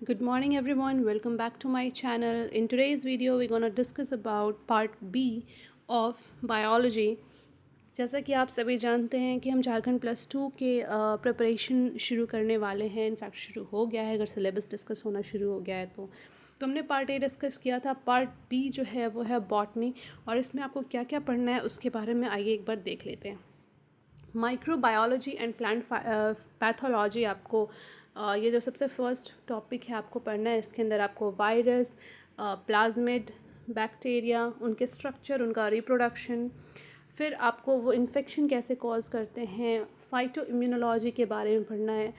Good morning everyone, welcome back to my channel. In today's video we're going to discuss about part B of biology. जैसा कि आप सभी जानते हैं कि हम झारखंड +2 के प्रिपरेशन शुरू करने वाले हैं। इनफैक्ट शुरू हो गया है, अगर सिलेबस डिस्कस होना शुरू हो गया है तो हमने पार्ट ए डिस्कस किया था। पार्ट बी जो है वो है बॉटनी, और इसमें आपको क्या क्या पढ़ना है उसके बारे में आइए एक बार देख लेते हैं। माइक्रोबायोलॉजी एंड प्लांट पैथोलॉजी आपको ये जो सबसे फर्स्ट टॉपिक है आपको पढ़ना है। इसके अंदर आपको वायरस, प्लाज्मिड, बैक्टीरिया, उनके स्ट्रक्चर, उनका रिप्रोडक्शन, फिर आपको वो इन्फेक्शन कैसे कॉज करते हैं, फाइटो इम्यूनोलॉजी के बारे में पढ़ना है।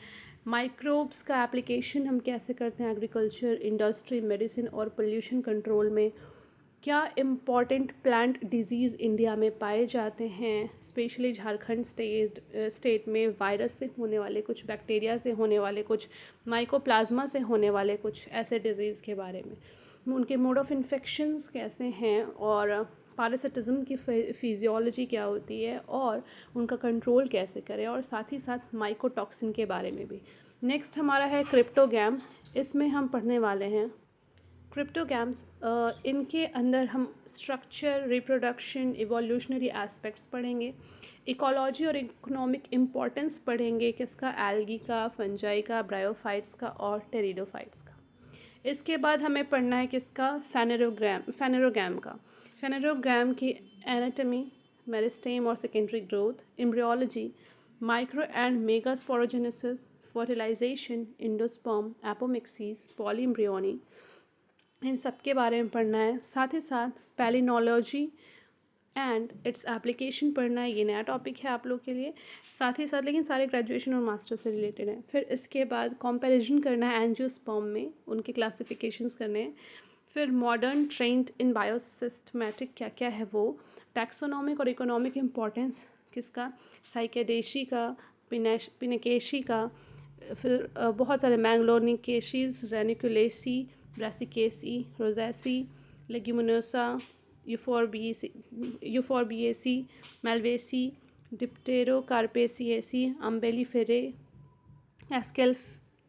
माइक्रोब्स का एप्लीकेशन हम कैसे करते हैं एग्रीकल्चर, इंडस्ट्री, मेडिसिन और पोल्यूशन कंट्रोल में। क्या इम्पॉर्टेंट प्लांट डिजीज़ इंडिया में पाए जाते हैं, स्पेशली झारखंड स्टेट में वायरस से होने वाले कुछ, बैक्टीरिया से होने वाले कुछ, माइकोप्लाज्मा से होने वाले कुछ ऐसे डिजीज़ के बारे में। उनके मोड ऑफ़ इन्फेक्शंस कैसे हैं, और पैरासिटिज्म की फिजियोलॉजी क्या होती है, और उनका कंट्रोल कैसे करें, और साथ ही साथ माइकोटॉक्सिन के बारे में भी। नेक्स्ट हमारा है क्रिप्टोगैम। इसमें हम पढ़ने वाले हैं क्रिप्टोगैम्स। इनके अंदर हम स्ट्रक्चर, रिप्रोडक्शन, इवोल्यूशनरी एस्पेक्ट्स पढ़ेंगे, इकोलॉजी और इकोनॉमिक इम्पोर्टेंस पढ़ेंगे किसका, एल्गी का, फंजाई का, ब्रायोफाइट्स का और टेरिडोफाइट्स का। इसके बाद हमें पढ़ना है किसका, फेनेरोगैम का। फेनेरोगैम की एनाटमी, मेरिस्टेम और secondary growth, embryology, micro and mega sporogenesis, fertilization, endosperm, apomixis, polyembryony, इन सब के बारे में पढ़ना है। साथ ही साथ पैलिनोलॉजी एंड इट्स एप्लीकेशन पढ़ना है। ये नया टॉपिक है आप लोग के लिए। साथ ही साथ लेकिन सारे ग्रेजुएशन और मास्टर से रिलेटेड हैं। फिर इसके बाद कंपैरिजन करना है एंजियोस्पर्म में, उनके क्लासिफिकेशंस करने हैं। फिर मॉडर्न ट्रेंड इन बायोसिस्टमैटिक क्या क्या है वो, टैक्सोनॉमिक और इकोनॉमिक इम्पोर्टेंस किसका, साइकेडेशी का, पिनेकेशी का, फिर बहुत सारे मैंगलोनिकेशीज, रेनिकुलेसी, ब्रासिकेसी, रोजेसी, लेग्यूमिनोसा, यूफोरबिएसी, मेल्वेसी, डिप्टेरोकार्पेसिएसी, अम्बेलिफेरे,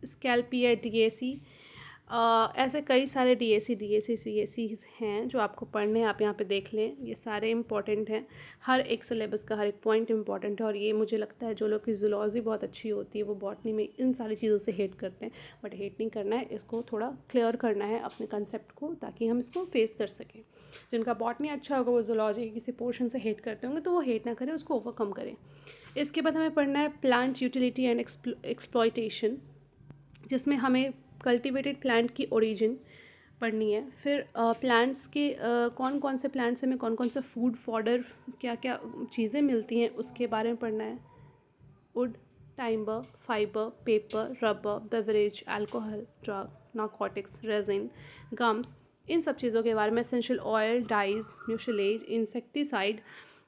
स्कैल्पियडिएसी। ऐसे कई सारे डीएसी सीएसीज हैं जो आपको पढ़ने हैं, आप यहाँ पे देख लें। ये सारे इंपॉर्टेंट हैं, हर एक सिलेबस का हर एक पॉइंट इंपॉर्टेंट है। और ये मुझे लगता है जो लोग की जूलॉजी बहुत अच्छी होती है वो बॉटनी में इन सारी चीज़ों से हेट करते हैं, बट हेट नहीं करना है, इसको थोड़ा क्लियर करना है अपने कंसेप्ट को, ताकि हम इसको फेस कर सकें। जिनका बॉटनी अच्छा होगा वो जूलॉजी के किसी पोर्शन से हेट करते होंगे तो वो हेट ना करें, उसको ओवरकम करें। इसके बाद हमें पढ़ना है प्लांट यूटिलिटी एंड एक्सप्लॉयटेशन, जिसमें हमें कल्टिवेटेड प्लांट की ओरिजिन पढ़नी है। फिर प्लांट्स के कौन कौन से प्लांट्स से हमें कौन कौन सा फूड फॉडर, क्या क्या चीज़ें मिलती हैं उसके बारे में पढ़ना है। Wood, timber, fibre, paper, rubber, beverage, alcohol, drug, narcotics, resin, gums, इन सब चीज़ों के बारे में। Essential oil, dyes, mucilage, insecticide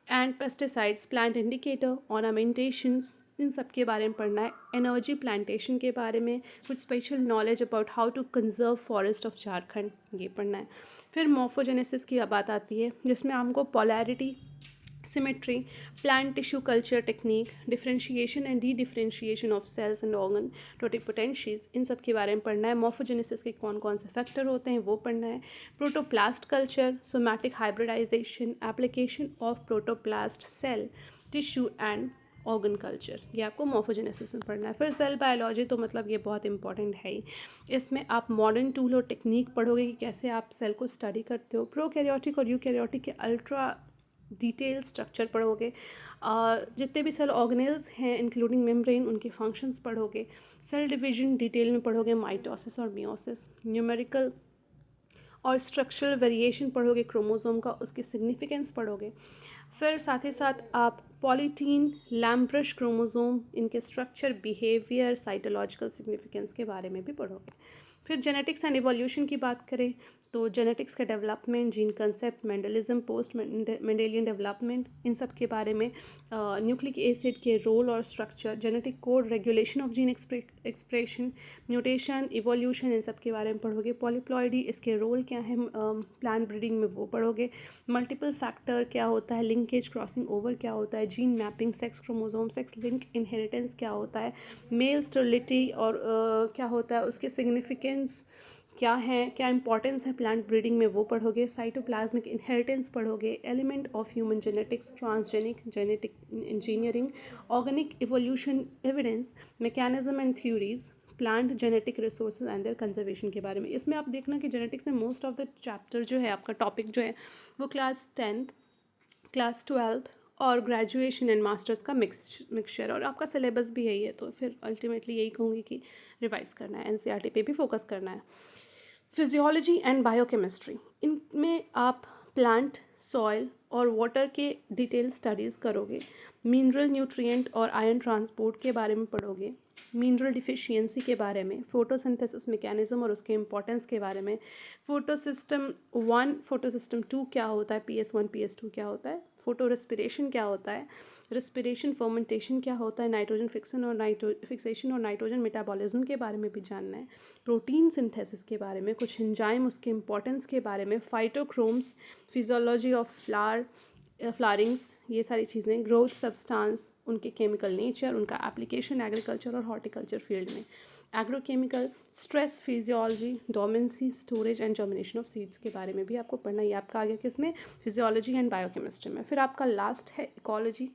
and pesticides, plant indicator, ornamentations, इन सब के बारे में पढ़ना है। एनर्जी प्लांटेशन के बारे में, कुछ special knowledge about how to conserve forest of Jharkhand, ये पढ़ना है। फिर मॉर्फोजेनेसिस की बात आती है, जिसमें हमको polarity, symmetry, plant tissue culture technique, differentiation and dedifferentiation of cells and organ, totipotencies, इन सब के बारे में पढ़ना है। मॉर्फोजेनेसिस के कौन कौन से फैक्टर होते हैं वो पढ़ना है। Protoplast culture, somatic hybridization, application of protoplast cell, tissue and organ culture, ये आपको मॉर्फोजेनेसिस में पढ़ना है। फिर सेल बायोलॉजी तो मतलब ये बहुत इंपॉर्टेंट है ही। इसमें आप मॉडर्न टूल और टेक्निक पढ़ोगे कि कैसे आप सेल को स्टडी करते हो। प्रोकैरियोटिक और यूकैरियोटिक के अल्ट्रा डिटेल स्ट्रक्चर पढ़ोगे। जितने भी सेल ऑर्गेनेल्स हैं इंक्लूडिंग मेम्ब्रेन, उनके फंक्शंस पढ़ोगे। सेल डिवीजन डिटेल में पढ़ोगे, माइटोसिस और मियोसिस। न्यूमेरिकल और स्ट्रक्चरल वेरिएशन पढ़ोगे क्रोमोसोम का, उसकी सिग्निफिकेंस पढ़ोगे। फिर साथ ही साथ आप पॉलीटीन, लैम्ब्रश क्रोमोसोम, इनके स्ट्रक्चर, बिहेवियर, साइटोलॉजिकल सिग्निफिकेंस के बारे में भी पढ़ोगे। फिर जेनेटिक्स एंड इवोल्यूशन की बात करें तो जेनेटिक्स का development, gene concept, Mendelism, post Mendelian development, इन सब के बारे में। न्यूक्लिक एसिड के रोल और structure, genetic code, regulation of gene expression, mutation, evolution, इन सब के बारे में पढ़ोगे। पॉलीप्लॉइडी, इसके रोल क्या है प्लांट ब्रीडिंग में, वो पढ़ोगे। मल्टीपल फैक्टर क्या होता है, लिंकेज, क्रॉसिंग ओवर क्या होता है, gene mapping, sex chromosome, sex link inheritance क्या होता है, मेल स्टेरिलिटी और क्या होता है, उसके सिग्निफिकेंस क्या है, क्या इंपॉर्टेंस है प्लांट ब्रीडिंग में, वो पढ़ोगे। साइटोप्लाज्मिक इनहेरिटेंस पढ़ोगे, element of human genetics, transgenic genetic engineering, organic evolution evidence, mechanism and theories, plant genetic resources and their conservation के बारे में। इसमें आप देखना कि जेनेटिक्स में मोस्ट ऑफ द चैप्टर जो है आपका टॉपिक जो है वो क्लास 10th, क्लास 12th और ग्रेजुएशन एंड मास्टर्स का मिक्सचर, और आपका सिलेबस भी यही है। तो फिर अल्टीमेटली यही कहूँगी कि रिवाइज करना है, एनसीईआरटी पे भी फोकस करना है। फिजियोलॉजी एंड बायोकेमिस्ट्री, इनमें आप प्लांट, सॉइल और वाटर के डिटेल स्टडीज़ करोगे। मिनरल, न्यूट्रिएंट और आयरन ट्रांसपोर्ट के बारे में पढ़ोगे। मिनरल डिफिशियंसी के बारे में, फोटोसिंथेसिस मैकेनिज्म और उसके इंपॉर्टेंस के बारे में, फोटोसिस्टम 1, फोटोसिस्टम 2 क्या होता है, PS1 PS2 क्या होता है, फोटो रेस्पिरेशन क्या होता है, रेस्पिरेशन फर्मेंटेशन क्या होता है, नाइट्रोजन फिक्सेशन और नाइट्रोजन मेटाबॉलिज्म के बारे में भी जानना है, प्रोटीन सिंथेसिस के बारे में, कुछ एंजाइम उसके इंपॉर्टेंस के बारे में, फाइटोक्रोम्स, फिजियोलॉजी ऑफ फ्लावरिंग्स, ये सारी चीज़ें, ग्रोथ सब्सटेंस, उनके केमिकल नेचर, उनका एप्लीकेशन एग्रीकल्चर और हॉर्टिकल्चर फील्ड में, agrochemical, stress physiology, dormancy, storage and germination of seeds के बारे में भी आपको पढ़ना है। आपका आगे किसमें, फिजियोलॉजी एंड बायोकेमिस्ट्री में। फिर आपका लास्ट है इकोलॉजी,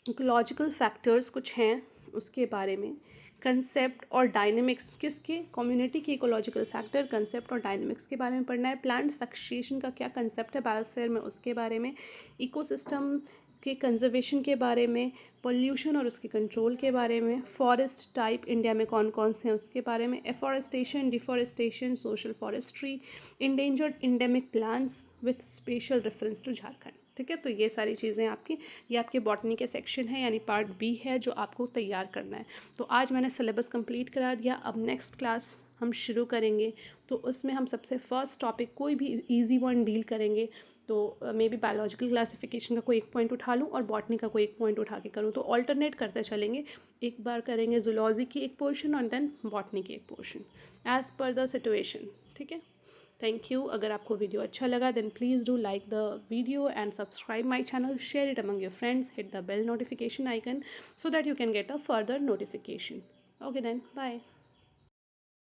इकोलॉजिकल फैक्टर्स कुछ हैं उसके बारे में, कंसेप्ट और डायनेमिक्स, किसके, कम्युनिटी के इकोलॉजिकल फैक्टर, कंसेप्ट और डायनेमिक्स के बारे में पढ़ना है। प्लांट सक्सेशन का क्या कंसेप्ट है बायोस्फीयर में, उसके बारे में, इकोसिस्टम के कंजर्वेशन के बारे में, पोल्यूशन और उसके कंट्रोल के बारे में, फॉरेस्ट टाइप इंडिया में कौन कौन से हैं उसके बारे में, afforestation, deforestation, social forestry, endangered endemic plants with special reference to Jharkhand. ठीक है, तो ये सारी चीज़ें आपकी, ये आपके बॉटनी के सेक्शन है, यानी पार्ट बी है जो आपको तैयार करना है। तो आज मैंने सिलेबस कंप्लीट करा दिया। अब नेक्स्ट क्लास हम शुरू करेंगे, तो उसमें हम सबसे फर्स्ट टॉपिक कोई भी इजी वन डील करेंगे। तो मे बी बायोलॉजिकल क्लासिफिकेशन का कोई एक पॉइंट उठा लूँ और बॉटनी का कोई एक पॉइंट उठा के करूँ, तो ऑल्टरनेट करते चलेंगे। एक बार करेंगे जूलॉजी की एक पोर्शन और देन बॉटनी की एक portion, as per the situation. ठीक है, थैंक यू। अगर आपको वीडियो अच्छा लगा then please do like the video and subscribe my channel, share it among your friends, hit the bell notification icon so that you can get a further notification. Okay then, bye.